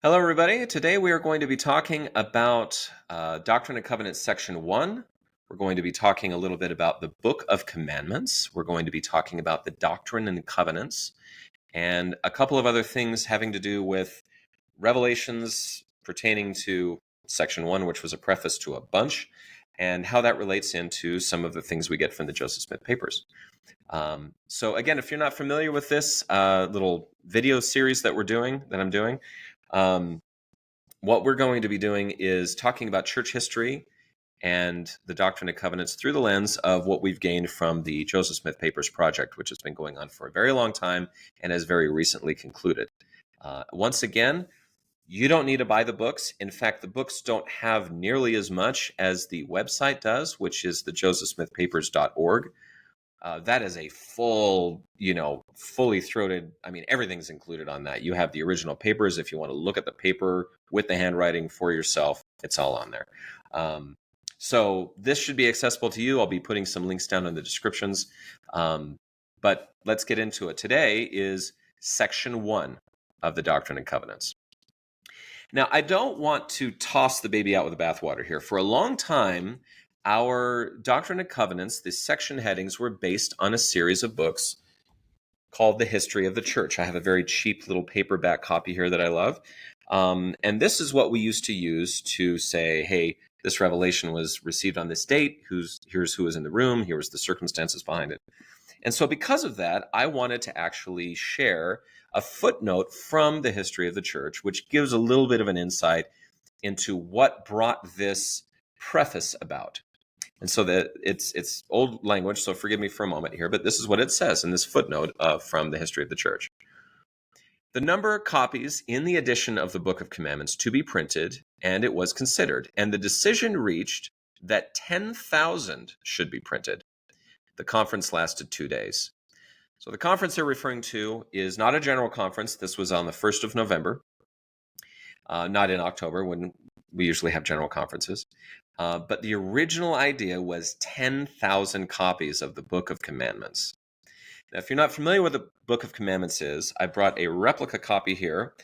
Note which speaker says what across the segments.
Speaker 1: Hello, everybody. Today we are going to be talking about Doctrine and Covenants, Section 1. We're going to be talking a little bit about the Book of Commandments. We're going to be talking about the Doctrine and Covenants, and a couple of other things having to do with revelations pertaining to Section 1, which was a preface to a bunch, and how that relates into some of the things we get from the Joseph Smith papers. So again, if you're not familiar with this little video series that I'm doing, what we're going to be doing is talking about church history and the Doctrine and Covenants through the lens of what we've gained from the Joseph Smith Papers project, which has been going on for a very long time and has very recently concluded. Once again, you don't need to buy the books. In fact, the books don't have nearly as much as the website does, which is the josephsmithpapers.org. That is a full, fully throated. I mean, everything's included on that. You have the original papers. If you want to look at the paper with the handwriting for yourself, it's all on there. So this should be accessible to you. I'll be putting some links down in the descriptions. But let's get into it. Today is Section 1 of the Doctrine and Covenants. Now, I don't want to toss the baby out with the bathwater here. For a long time, our Doctrine and Covenants, the section headings, were based on a series of books called The History of the Church. I have a very cheap little paperback copy here that I love. And this is what we used to use to say, hey, this revelation was received on this date. Here's who was in the room. Here was the circumstances behind it. And so because of that, I wanted to actually share a footnote from the history of the church, which gives a little bit of an insight into what brought this preface about. And so that it's old language, so forgive me for a moment here, but this is what it says in this footnote from the history of the church. The number of copies in the edition of the Book of Commandments to be printed, and it was considered, and the decision reached that 10,000 should be printed. The conference lasted 2 days. So the conference they're referring to is not a general conference. This was on the 1st of November, not in October when we usually have general conferences. But the original idea was 10,000 copies of the Book of Commandments. Now, if you're not familiar with what the Book of Commandments is, I brought a replica copy here.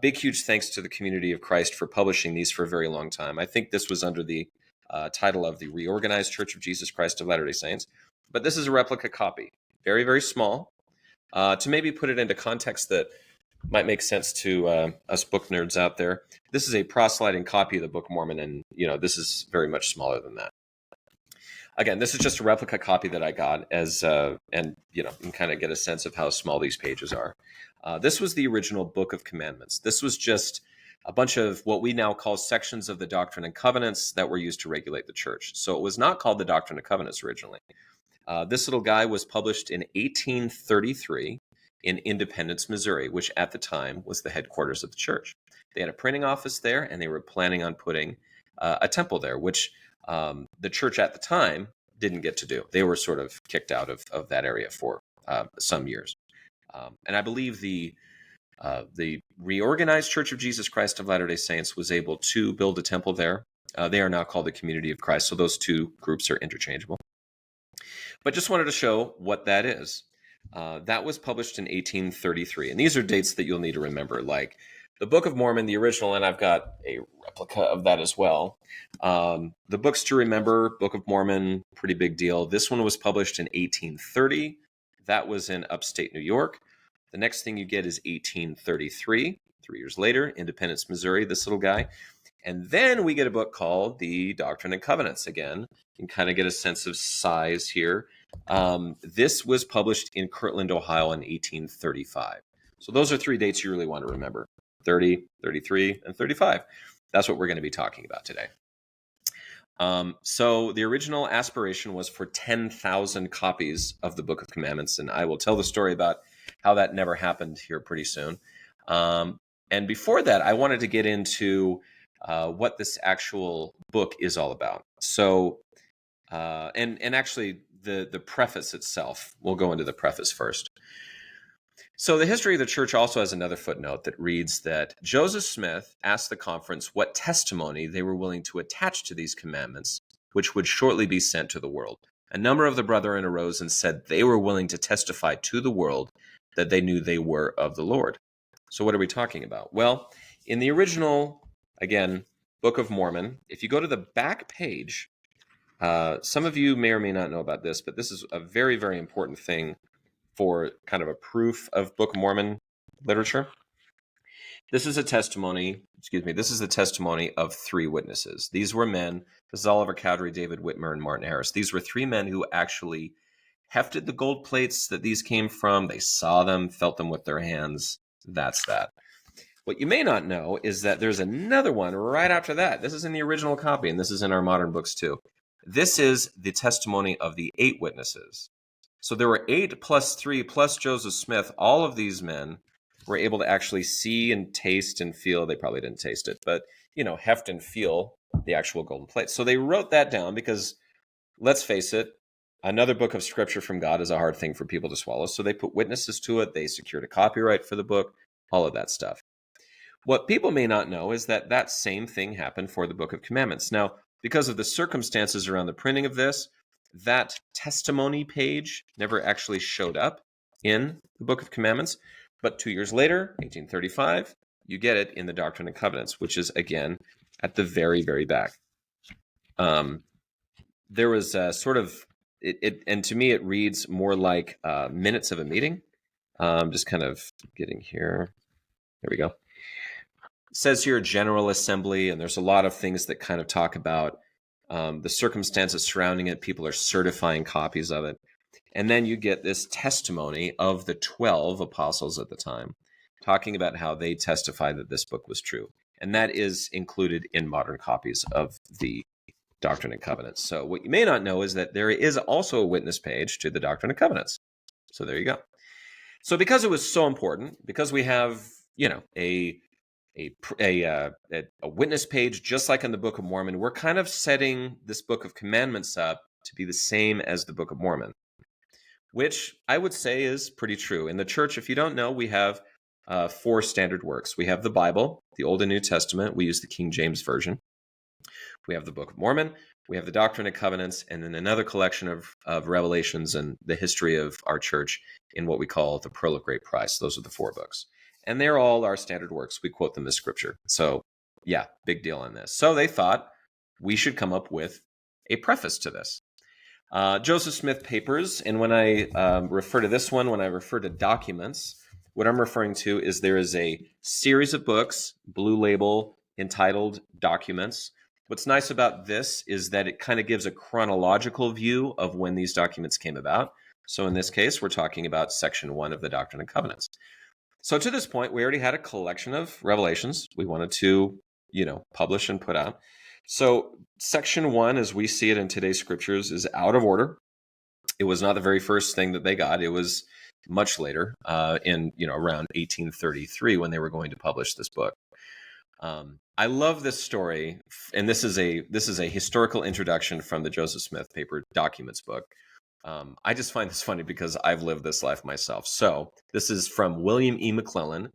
Speaker 1: Big, huge thanks to the Community of Christ for publishing these for a very long time. I think this was under the title of the Reorganized Church of Jesus Christ of Latter-day Saints. But this is a replica copy, very, very small. To maybe put it into context that might make sense to us book nerds out there, this is a proselyting copy of the Book of Mormon, and this is very much smaller than that. Again, this is just a replica copy that I got and you can kind of get a sense of how small these pages are. This was the original Book of Commandments. This was just a bunch of what we now call sections of the Doctrine and Covenants that were used to regulate the church. So it was not called the Doctrine and Covenants originally. This little guy was published in 1833 in Independence, Missouri, which at the time was the headquarters of the church. They had a printing office there, and they were planning on putting a temple there, which the church at the time didn't get to do. They were sort of kicked out of that area for some years. And I believe the Reorganized Church of Jesus Christ of Latter-day Saints was able to build a temple there. They are now called the Community of Christ, so those two groups are interchangeable. But just wanted to show what that is. That was published in 1833. And these are dates that you'll need to remember, like the Book of Mormon, the original, and I've got a replica of that as well. The books to remember, Book of Mormon, pretty big deal. This one was published in 1830. That was in upstate New York. The next thing you get is 1833, 3 years later, Independence, Missouri, this little guy. And then we get a book called The Doctrine and Covenants. Again, you can kind of get a sense of size here. This was published in Kirtland, Ohio in 1835. So those are 3 dates you really want to remember: 30, 33, and 35. That's what we're going to be talking about today. So the original aspiration was for 10,000 copies of the Book of Commandments, and I will tell the story about how that never happened here pretty soon. And before that, I wanted to get into what this actual book is all about. So, and actually the preface itself, we'll go into the preface first. So the history of the church also has another footnote that reads that Joseph Smith asked the conference what testimony they were willing to attach to these commandments, which would shortly be sent to the world. A number of the brethren arose and said they were willing to testify to the world that they knew they were of the Lord. So what are we talking about? Well, In the original, again, Book of Mormon, if you go to the back page, some of you may or may not know about this, but this is a very, very important thing for kind of a proof of Book of Mormon literature. This is a testimony, this is the testimony of three witnesses. These were men, this is Oliver Cowdery, David Whitmer, and Martin Harris. These were three men who actually hefted the gold plates that these came from. They saw them, felt them with their hands. That's that. What you may not know is that there's another one right after that. This is in the original copy, and this is in our modern books too. This is the testimony of the 8 witnesses. So there were 8 plus 3 plus Joseph Smith. All of these men were able to actually see and taste and feel. They probably didn't taste it, but, heft and feel the actual golden plate. So they wrote that down because, let's face it, another book of scripture from God is a hard thing for people to swallow. So they put witnesses to it. They secured a copyright for the book, all of that stuff. What people may not know is that that same thing happened for the Book of Commandments. Now, because of the circumstances around the printing of this, that testimony page never actually showed up in the Book of Commandments. But 2 years later, 1835, you get it in the Doctrine and Covenants, which is, again, at the very, very back. There was a sort of, and to me, it reads more like minutes of a meeting. Just kind of getting here. There we go. It says here General Assembly, and there's a lot of things that kind of talk about the circumstances surrounding it. People are certifying copies of it. And then you get this testimony of the 12 apostles at the time, talking about how they testified that this book was true. And that is included in modern copies of the Doctrine and Covenants. So what you may not know is that there is also a witness page to the Doctrine and Covenants. So there you go. So because it was so important, because we have, a witness page, just like in the Book of Mormon, we're kind of setting this Book of Commandments up to be the same as the Book of Mormon, which I would say is pretty true. In the church, if you don't know, we have 4 standard works. We have the Bible, the Old and New Testament. We use the King James Version. We have the Book of Mormon. We have the Doctrine and Covenants, and then another collection of revelations and the history of our church in what we call the Pearl of Great Price. Those are the 4 books. And they're all our standard works. We quote them as scripture. So, yeah, big deal on this. So they thought we should come up with a preface to this. Joseph Smith Papers, and when I refer to this one, when I refer to documents, what I'm referring to is there is a series of books, blue label, entitled Documents. What's nice about this is that it kind of gives a chronological view of when these documents came about. So in this case, we're talking about Section 1 of the Doctrine and Covenants. So to this point, we already had a collection of revelations we wanted to, publish and put out. So Section 1, as we see it in today's scriptures, is out of order. It was not the very first thing that they got. It was much later, in around 1833, when they were going to publish this book. I love this story, and this is a historical introduction from the Joseph Smith Paper Documents book. I just find this funny because I've lived this life myself. So this is from William E. McClellan.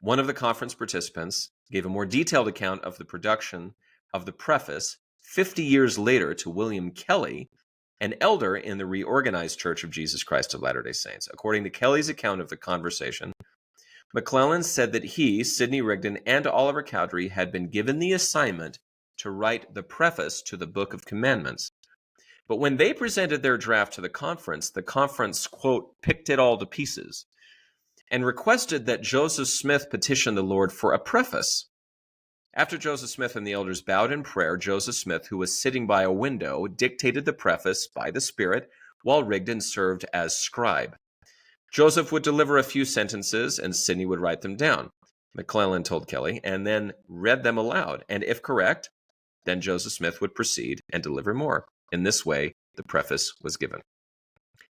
Speaker 1: One of the conference participants gave a more detailed account of the production of the preface 50 years later to William Kelly, an elder in the reorganized Church of Jesus Christ of Latter-day Saints. According to Kelly's account of the conversation, McClellan said that he, Sidney Rigdon, and Oliver Cowdery had been given the assignment to write the preface to the Book of Commandments. But when they presented their draft to the conference, quote, picked it all to pieces and requested that Joseph Smith petition the Lord for a preface. After Joseph Smith and the elders bowed in prayer, Joseph Smith, who was sitting by a window, dictated the preface by the Spirit, while Rigdon served as scribe. Joseph would deliver a few sentences, and Sidney would write them down, McClellan told Kelly, and then read them aloud. And if correct, then Joseph Smith would proceed and deliver more. In this way, the preface was given.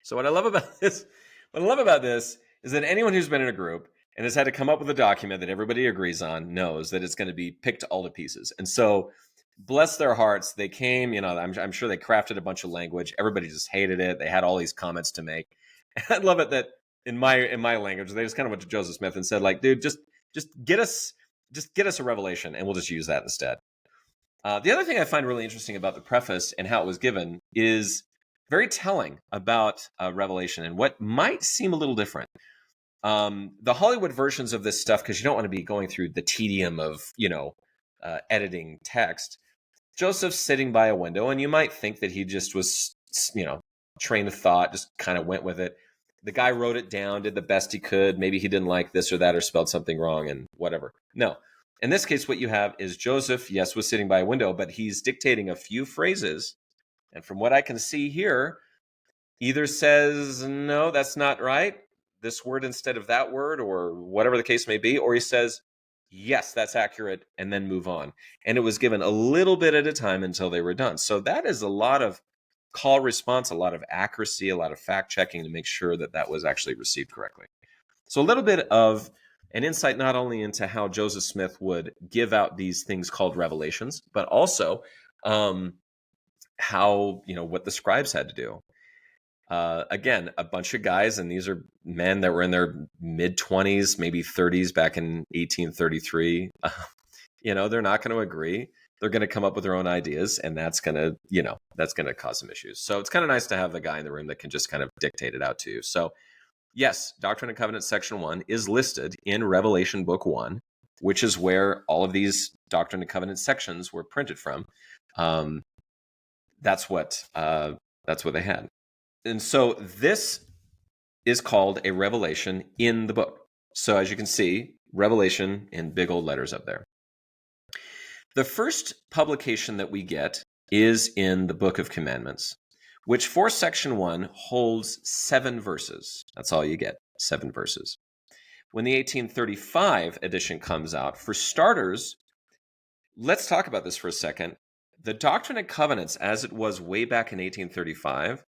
Speaker 1: So what I love about this is that anyone who's been in a group and has had to come up with a document that everybody agrees on knows that it's going to be picked all to pieces. And so, bless their hearts, they came, I'm sure they crafted a bunch of language. Everybody just hated it. They had all these comments to make. And I love it that in my language, they just kind of went to Joseph Smith and said, like, dude, just get us a revelation and we'll just use that instead. The other thing I find really interesting about the preface and how it was given is very telling about Revelation and what might seem a little different. The Hollywood versions of this stuff, because you don't want to be going through the tedium of, editing text. Joseph's sitting by a window, and you might think that he just was, train of thought, just kind of went with it. The guy wrote it down, did the best he could. Maybe he didn't like this or that or spelled something wrong and whatever. No. In this case, what you have is Joseph, yes, was sitting by a window, but he's dictating a few phrases. And from what I can see here, either says, no, that's not right, this word instead of that word, or whatever the case may be, or he says, yes, that's accurate, and then move on. And it was given a little bit at a time until they were done. So that is a lot of call response, a lot of accuracy, a lot of fact checking to make sure that that was actually received correctly. So a little bit of an insight not only into how Joseph Smith would give out these things called revelations, but also how, what the scribes had to do. Again, a bunch of guys, and these are men that were in their mid-20s, maybe 30s back in 1833. They're not going to agree. They're going to come up with their own ideas, and that's going to cause some issues. So it's kind of nice to have a guy in the room that can just kind of dictate it out to you. So yes, Doctrine and Covenants section 1 is listed in Revelation book 1, which is where all of these Doctrine and Covenants sections were printed from. That's what they had. And so this is called a revelation in the book. So as you can see, revelation in big old letters up there. The first publication that we get is in the Book of Commandments, which for section 1 holds 7 verses. That's all you get, 7 verses. When the 1835 edition comes out, for starters, let's talk about this for a second. The Doctrine and Covenants, as it was way back in 1835,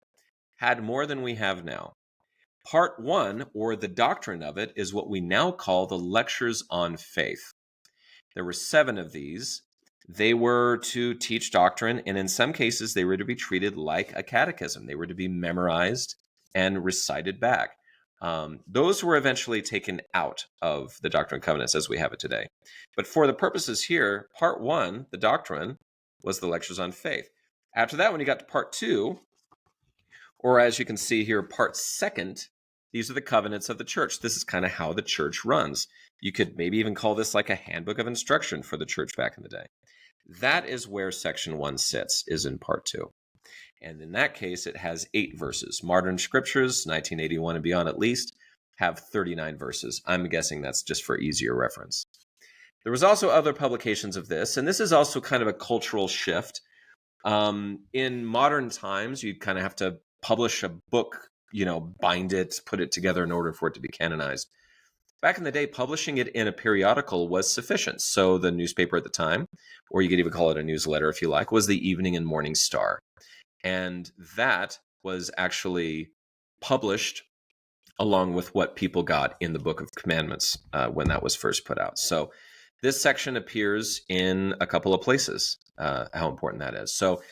Speaker 1: had more than we have now. Part 1, or the doctrine of it, is what we now call the Lectures on Faith. There were 7 of these. They were to teach doctrine, and in some cases, they were to be treated like a catechism. They were to be memorized and recited back. Those were eventually taken out of the Doctrine and Covenants as we have it today. But for the purposes here, Part 1, the doctrine, was the Lectures on Faith. After that, when you got to Part 2, or as you can see here, Part 2, these are the covenants of the church. This is kind of how the church runs. You could maybe even call this like a handbook of instruction for the church back in the day. That is where section 1 sits, is in Part 2. And in that case, it has 8 verses. Modern scriptures, 1981 and beyond at least, have 39 verses. I'm guessing that's just for easier reference. There was also other publications of this, and this is also kind of a cultural shift. In modern times, you kind of have to publish a book, bind it, put it together in order for it to be canonized. Back in the day, publishing it in a periodical was sufficient. So the newspaper at the time, or you could even call it a newsletter if you like, was the Evening and Morning Star. And that was actually published along with what people got in the Book of Commandments when that was first put out. So this section appears in a couple of places, how important that is. So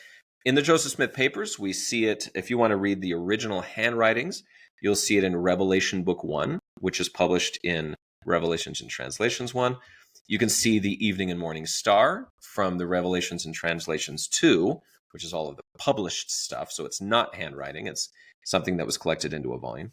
Speaker 1: in the Joseph Smith papers, we see it, if you want to read the original handwritings, you'll see it in Revelation Book 1, which is published in Revelations and Translations 1. You can see the Evening and Morning Star from the Revelations and Translations 2, which is all of the published stuff. So it's not handwriting. It's something that was collected into a volume.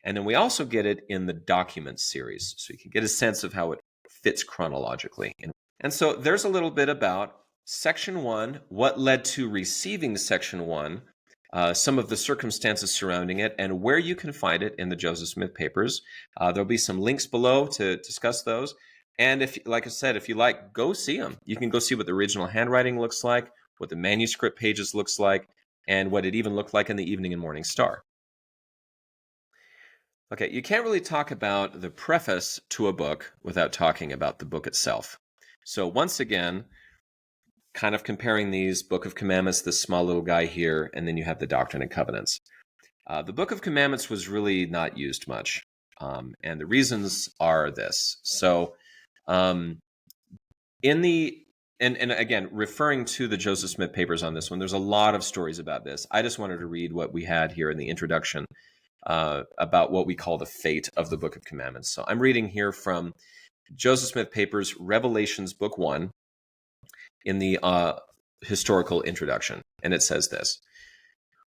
Speaker 1: And then we also get it in the Documents series. So you can get a sense of how it fits chronologically. And so there's a little bit about Section 1, what led to receiving Section 1, some of the circumstances surrounding it, and where you can find it in the Joseph Smith papers. There'll be some links below to discuss those. And if, like I said, if you like, go see them. You can go see what the original handwriting looks like, what the manuscript pages looks like, and what it even looked like in the Evening and Morning Star. Okay, you can't really talk about the preface to a book without talking about the book itself. So once again, kind of comparing these Book of Commandments, this small little guy here, and then you have the Doctrine and Covenants. The Book of Commandments was really not used much, and the reasons are this. So and again, referring to the Joseph Smith papers on this one, there's a lot of stories about this. I just wanted to read what we had here in the introduction about what we call the fate of the Book of Commandments. So I'm reading here from Joseph Smith papers, Revelations Book 1, in the historical introduction, and it says this.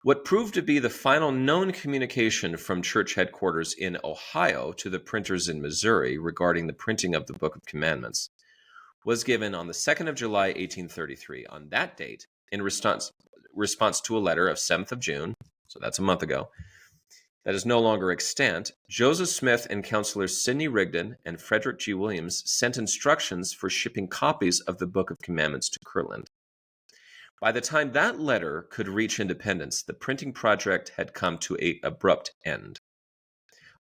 Speaker 1: What proved to be the final known communication from church headquarters in Ohio to the printers in Missouri regarding the printing of the Book of Commandments was given on the 2nd of July, 1833. On that date, in response to a letter of 7th of June, so that's a month ago, that is no longer extant, Joseph Smith and counselors Sidney Rigdon and Frederick G. Williams sent instructions for shipping copies of the Book of Commandments to Kirtland. By the time that letter could reach Independence, the printing project had come to an abrupt end.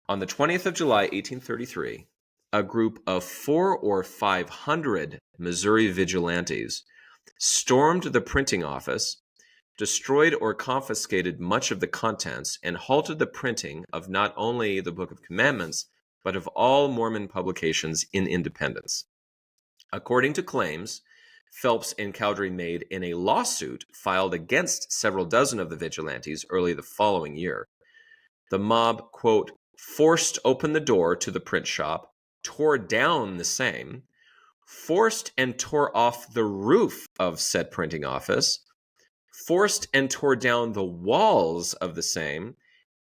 Speaker 1: On the 20th of July, 1833, a group of 400 or 500 Missouri vigilantes stormed the printing office, destroyed or confiscated much of the contents, and halted the printing of not only the Book of Commandments, but of all Mormon publications in Independence. According to claims Phelps and Cowdery made in a lawsuit filed against several dozen of the vigilantes early the following year, the mob, quote, forced open the door to the print shop, tore down the same, forced and tore off the roof of said printing office, forced and tore down the walls of the same,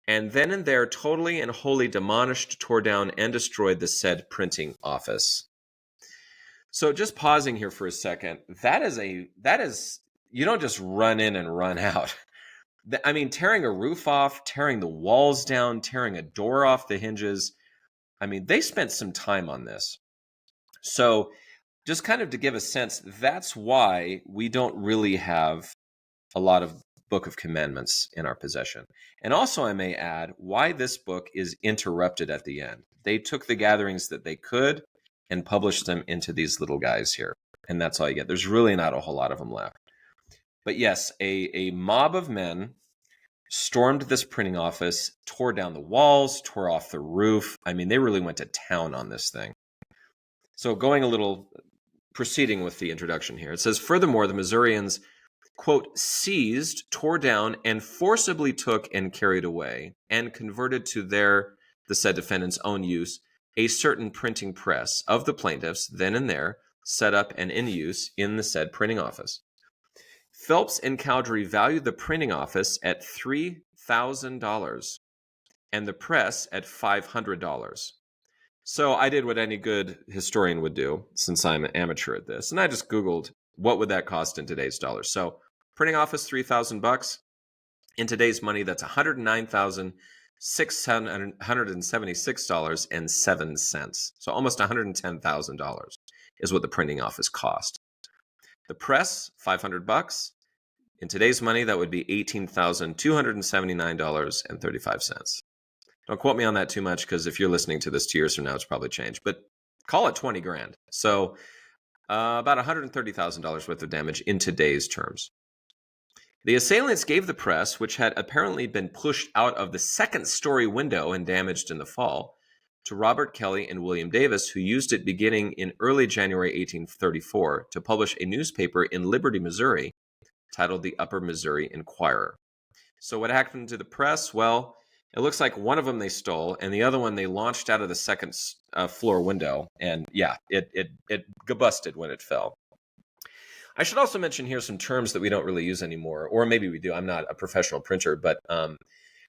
Speaker 1: and then and there totally and wholly demolished, tore down, and destroyed the said printing office. So just pausing here for a second, that is you don't just run in and run out. I mean, tearing a roof off, tearing the walls down, tearing a door off the hinges. I mean, they spent some time on this. So just kind of to give a sense, that's why we don't really have a lot of Book of Commandments in our possession. And also, I may add, why this book is interrupted at the end. They took the gatherings that they could and published them into these little guys here. And that's all you get. There's really not a whole lot of them left. But yes, a mob of men stormed this printing office, tore down the walls, tore off the roof. I mean, they really went to town on this thing. So proceeding with the introduction here, it says, furthermore, the Missourians, quote, seized, tore down, and forcibly took and carried away, and converted to the said defendant's own use, a certain printing press of the plaintiffs, then and there, set up and in use in the said printing office. Phelps and Cowdery valued the printing office at $3,000 and the press at $500. So I did what any good historian would do, since I'm an amateur at this, and I just Googled what would that cost in today's dollars. So printing office, $3,000. In today's money, that's $109,676.07. So almost $110,000 is what the printing office cost. The press, $500. In today's money, that would be $18,279.35. Don't quote me on that too much, because if you're listening to this 2 years from now, it's probably changed. But call it 20 grand. So about $130,000 worth of damage in today's terms. The assailants gave the press, which had apparently been pushed out of the second-story window and damaged in the fall, to Robert Kelly and William Davis, who used it beginning in early January 1834 to publish a newspaper in Liberty, Missouri, titled the Upper Missouri Enquirer. So what happened to the press? Well, it looks like one of them they stole, and the other one they launched out of the second floor window, and yeah, it busted when it fell. I should also mention here some terms that we don't really use anymore, or maybe we do. I'm not a professional printer, but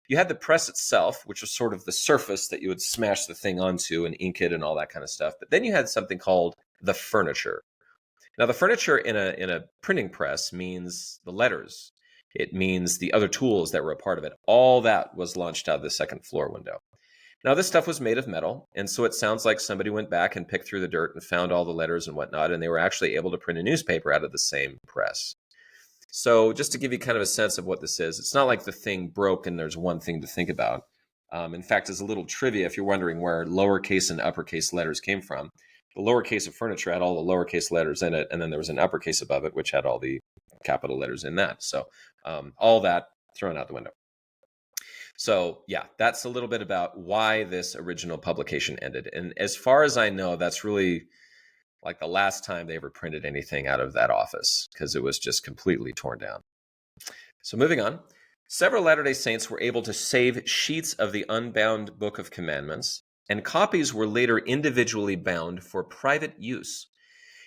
Speaker 1: you had the press itself, which was sort of the surface that you would smash the thing onto and ink it and all that kind of stuff. But then you had something called the furniture. Now, the furniture in a printing press means the letters. It means the other tools that were a part of it. All that was launched out of the second floor window. Now, this stuff was made of metal, and so it sounds like somebody went back and picked through the dirt and found all the letters and whatnot, and they were actually able to print a newspaper out of the same press. So just to give you kind of a sense of what this is, it's not like the thing broke and there's one thing to think about. In fact, as a little trivia, if you're wondering where lowercase and uppercase letters came from, the lowercase of furniture had all the lowercase letters in it, and then there was an uppercase above it, which had all the capital letters in that. So all that thrown out the window. So yeah, that's a little bit about why this original publication ended. And as far as I know, that's really like the last time they ever printed anything out of that office, because it was just completely torn down. So moving on, several Latter-day Saints were able to save sheets of the unbound Book of Commandments, and copies were later individually bound for private use.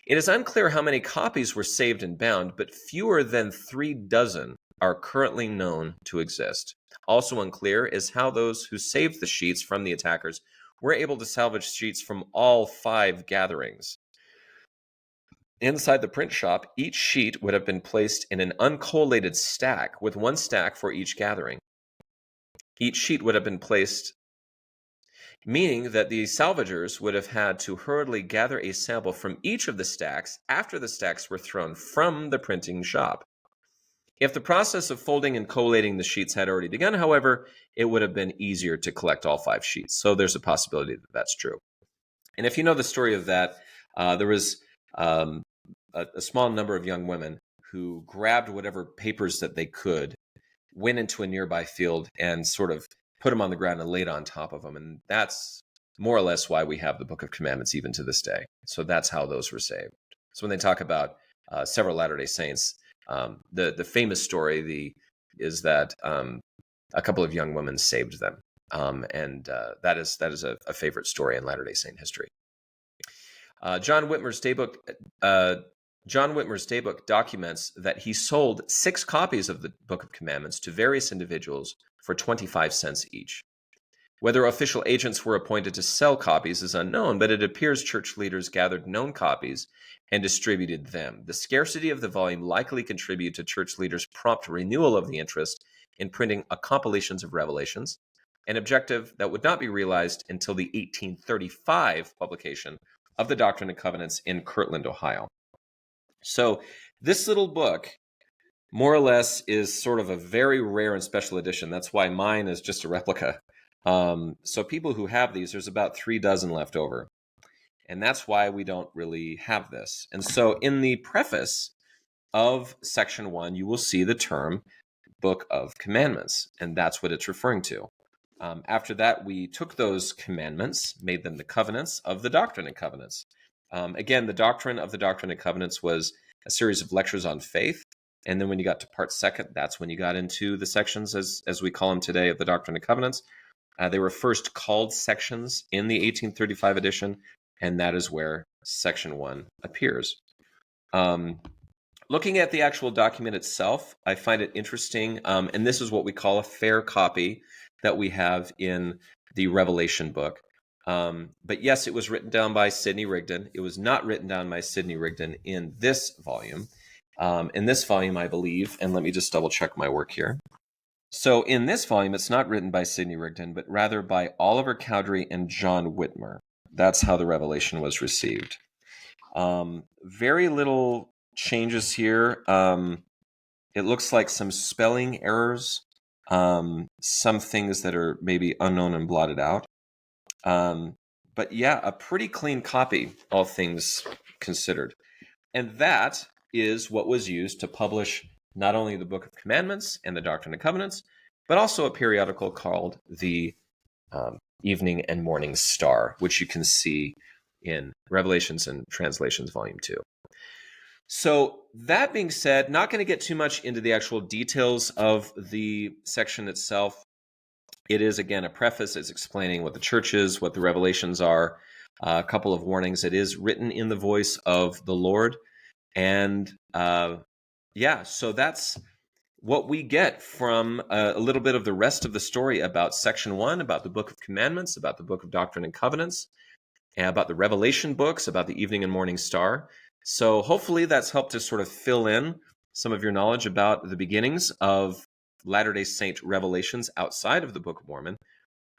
Speaker 1: It is unclear how many copies were saved and bound, but fewer than 3 dozen are currently known to exist. Also unclear is how those who saved the sheets from the attackers were able to salvage sheets from all 5 gatherings. Inside the print shop, each sheet would have been placed in an uncollated stack, with 1 stack for each gathering. Each sheet would have been placed, meaning that the salvagers would have had to hurriedly gather a sample from each of the stacks after the stacks were thrown from the printing shop. If the process of folding and collating the sheets had already begun, however, it would have been easier to collect all 5 sheets. So there's a possibility that that's true. And if you know the story of that, there was a small number of young women who grabbed whatever papers that they could, went into a nearby field, and sort of put them on the ground and laid on top of them. And that's more or less why we have the Book of Commandments even to this day. So that's how those were saved. So when they talk about several Latter-day Saints, the famous story is that a couple of young women saved them. And that is a favorite story in Latter-day Saint history. John Whitmer's Daybook documents that he sold 6 copies of the Book of Commandments to various individuals for 25 cents each. Whether official agents were appointed to sell copies is unknown, but it appears church leaders gathered known copies and distributed them. The scarcity of the volume likely contributed to church leaders' prompt renewal of the interest in printing a compilations of revelations, an objective that would not be realized until the 1835 publication of the Doctrine and Covenants in Kirtland, Ohio. So this little book, more or less, is sort of a very rare and special edition. That's why mine is just a replica. So people who have these, there's about 3 dozen left over. And that's why we don't really have this. And so in the preface of section 1, you will see the term Book of Commandments, and that's what it's referring to. After that, we took those commandments, made them the covenants of the Doctrine and Covenants. Again, the doctrine of the Doctrine and Covenants was a series of lectures on faith. And then when you got to part 2, that's when you got into the sections, as we call them today, of the Doctrine and Covenants. They were first called sections in the 1835 edition, and that is where section 1 appears. Looking at the actual document itself, I find it interesting, and this is what we call a fair copy that we have in the Revelation book. But yes, it was written down by Sidney Rigdon. It was not written down by Sidney Rigdon in this volume. In this volume, I believe, and let me just double check my work here. So in this volume, it's not written by Sidney Rigdon, but rather by Oliver Cowdery and John Whitmer. That's how the Revelation was received. Very little changes here. It looks like some spelling errors, some things that are maybe unknown and blotted out. But yeah, a pretty clean copy, all things considered. And that is what was used to publish not only the Book of Commandments and the Doctrine and Covenants, but also a periodical called the Evening and Morning Star, which you can see in Revelations and Translations, Volume 2. So that being said, not going to get too much into the actual details of the section itself. It is, again, a preface. It's explaining what the church is, what the revelations are, a couple of warnings. It is written in the voice of the Lord. And so that's what we get from a little bit of the rest of the story about section 1, about the Book of Commandments, about the Book of Doctrine and Covenants, and about the Revelation books, about the Evening and Morning Star. So hopefully that's helped to sort of fill in some of your knowledge about the beginnings of Latter-day Saint revelations outside of the Book of Mormon,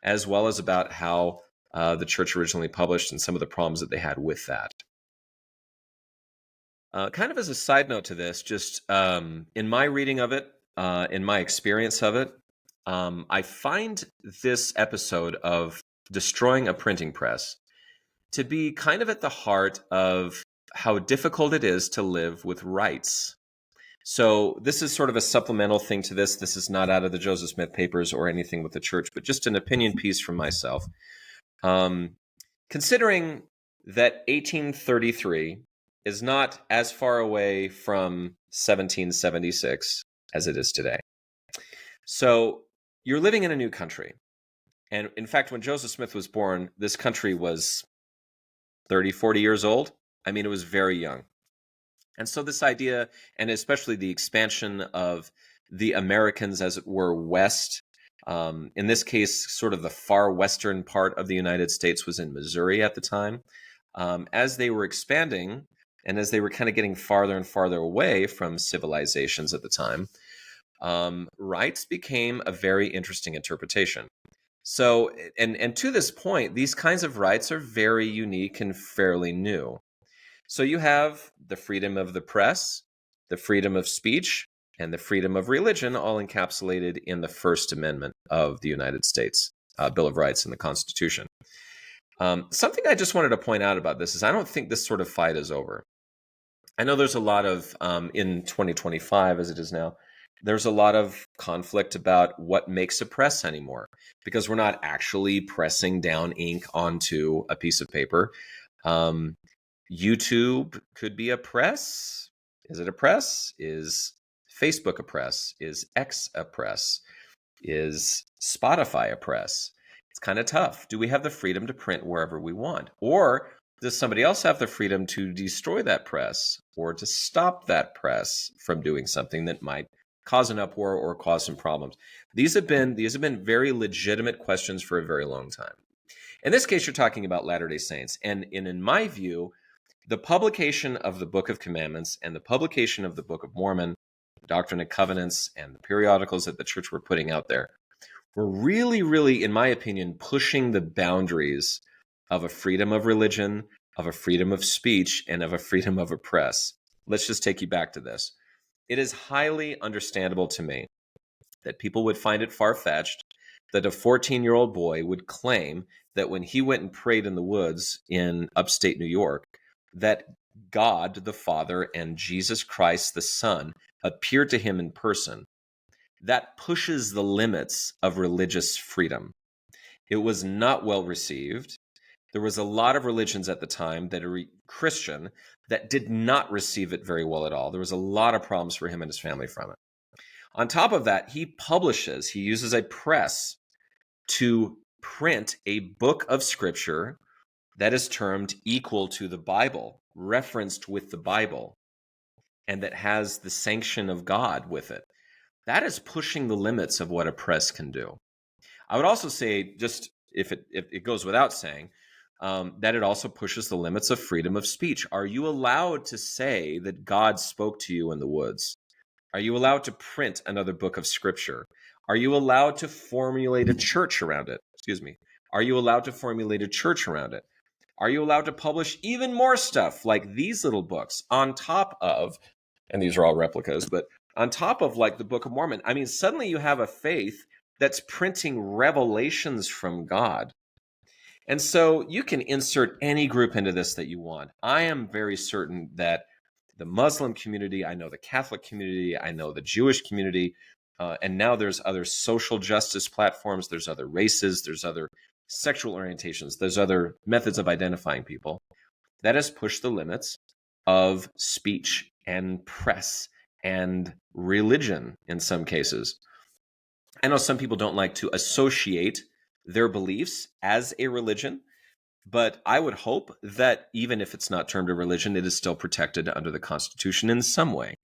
Speaker 1: as well as about how the church originally published and some of the problems that they had with that. Kind of as a side note to this, just in my reading of it, in my experience of it, I find this episode of destroying a printing press to be kind of at the heart of how difficult it is to live with rights. So this is sort of a supplemental thing to this. This is not out of the Joseph Smith papers or anything with the church, but just an opinion piece from myself. Considering that 1833 is not as far away from 1776 as it is today. So you're living in a new country. And in fact, when Joseph Smith was born, this country was 30, 40 years old. I mean, it was very young. And so this idea, and especially the expansion of the Americans, as it were, west. In this case, sort of the far western part of the United States was in Missouri at the time. As they were expanding and as they were kind of getting farther and farther away from civilizations at the time, rights became a very interesting interpretation. So, and to this point, these kinds of rights are very unique and fairly new. So you have the freedom of the press, the freedom of speech, and the freedom of religion, all encapsulated in the First Amendment of the United States Bill of Rights and the Constitution. Something I just wanted to point out about this is I don't think this sort of fight is over. I know there's a lot of, in 2025 as it is now, there's a lot of conflict about what makes a press anymore, because we're not actually pressing down ink onto a piece of paper. YouTube could be a press. Is it a press? Is Facebook a press? Is X a press? Is Spotify a press? It's kind of tough. Do we have the freedom to print wherever we want? Or does somebody else have the freedom to destroy that press or to stop that press from doing something that might cause an uproar or cause some problems? These have been very legitimate questions for a very long time. In this case, you're talking about Latter-day Saints. And in my view, the publication of the Book of Commandments and the publication of the Book of Mormon, the Doctrine and Covenants, and the periodicals that the church were putting out there were really, really, in my opinion, pushing the boundaries of a freedom of religion, of a freedom of speech, and of a freedom of a press. Let's just take you back to this. It is highly understandable to me that people would find it far-fetched that a 14-year-old boy would claim that when he went and prayed in the woods in upstate New York, that God the Father and Jesus Christ the Son appeared to him in person. That pushes the limits of religious freedom. It was not well received. There was a lot of religions at the time that are Christian that did not receive it very well at all. There was a lot of problems for him and his family from it. On top of that, he uses a press to print a book of scripture that is termed equal to the Bible, referenced with the Bible, and that has the sanction of God with it. That is pushing the limits of what a press can do. I would also say, just if it goes without saying, that it also pushes the limits of freedom of speech. Are you allowed to say that God spoke to you in the woods? Are you allowed to print another book of scripture? Are you allowed to formulate a church around it? Excuse me. Are you allowed to formulate a church around it? Are you allowed to publish even more stuff like these little books on top of, and these are all replicas, but on top of like the Book of Mormon? I mean, suddenly you have a faith that's printing revelations from God. And so you can insert any group into this that you want. I am very certain that the Muslim community, I know the Catholic community, I know the Jewish community, and now there's other social justice platforms, there's other races, there's other sexual orientations, there's other methods of identifying people. That has pushed the limits of speech and press and religion in some cases. I know some people don't like to associate their beliefs as a religion, but I would hope that even if it's not termed a religion, it is still protected under the Constitution in some way.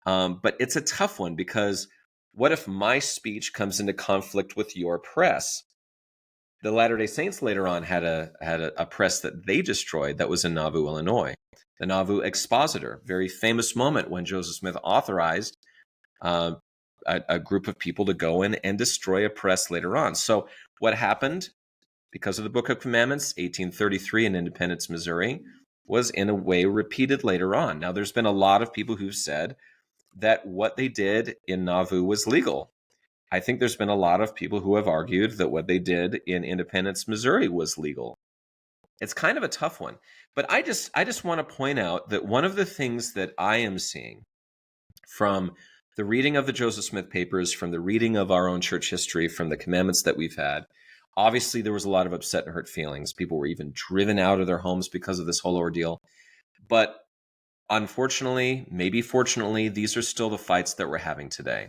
Speaker 1: But it's a tough one, because what if my speech comes into conflict with your press? The Latter-day Saints later on had a press that they destroyed that was in Nauvoo, Illinois. The Nauvoo Expositor, very famous moment when Joseph Smith authorized a group of people to go in and destroy a press later on. So what happened because of the Book of Commandments, 1833 in Independence, Missouri, was in a way repeated later on. Now, there's been a lot of people who've said that what they did in Nauvoo was legal. I think there's been a lot of people who have argued that what they did in Independence, Missouri was legal. It's kind of a tough one. But I just want to point out that one of the things that I am seeing from the reading of the Joseph Smith papers, from the reading of our own church history, from the commandments that we've had, obviously there was a lot of upset and hurt feelings. People were even driven out of their homes because of this whole ordeal. But unfortunately, maybe fortunately, these are still the fights that we're having today.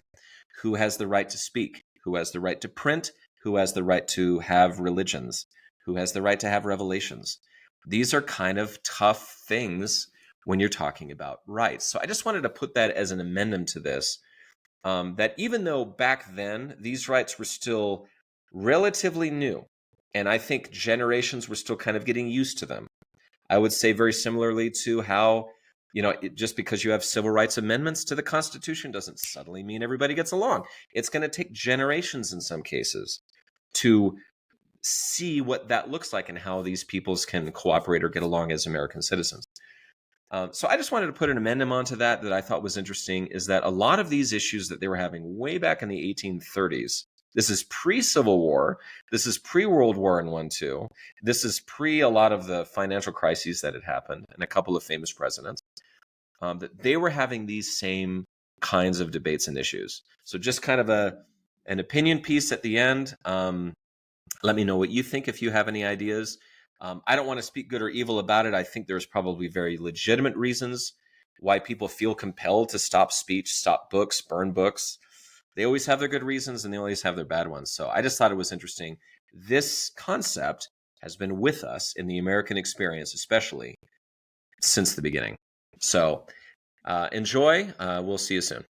Speaker 1: Who has the right to speak? Who has the right to print? Who has the right to have religions? Who has the right to have revelations? These are kind of tough things when you're talking about rights. So I just wanted to put that as an amendment to this, that even though back then these rights were still relatively new, and I think generations were still kind of getting used to them. I would say very similarly to how, just because you have civil rights amendments to the Constitution doesn't suddenly mean everybody gets along. It's going to take generations in some cases to see what that looks like and how these peoples can cooperate or get along as American citizens. So I just wanted to put an amendment onto that I thought was interesting, is that a lot of these issues that they were having way back in the 1830s, this is pre-Civil War, this is pre-World War I, II, this is pre a lot of the financial crises that had happened and a couple of famous presidents, that they were having these same kinds of debates and issues. So just kind of an opinion piece at the end. Let me know what you think if you have any ideas. I don't want to speak good or evil about it. I think there's probably very legitimate reasons why people feel compelled to stop speech, stop books, burn books. They always have their good reasons and they always have their bad ones. So I just thought it was interesting. This concept has been with us in the American experience, especially since the beginning. So enjoy. We'll see you soon.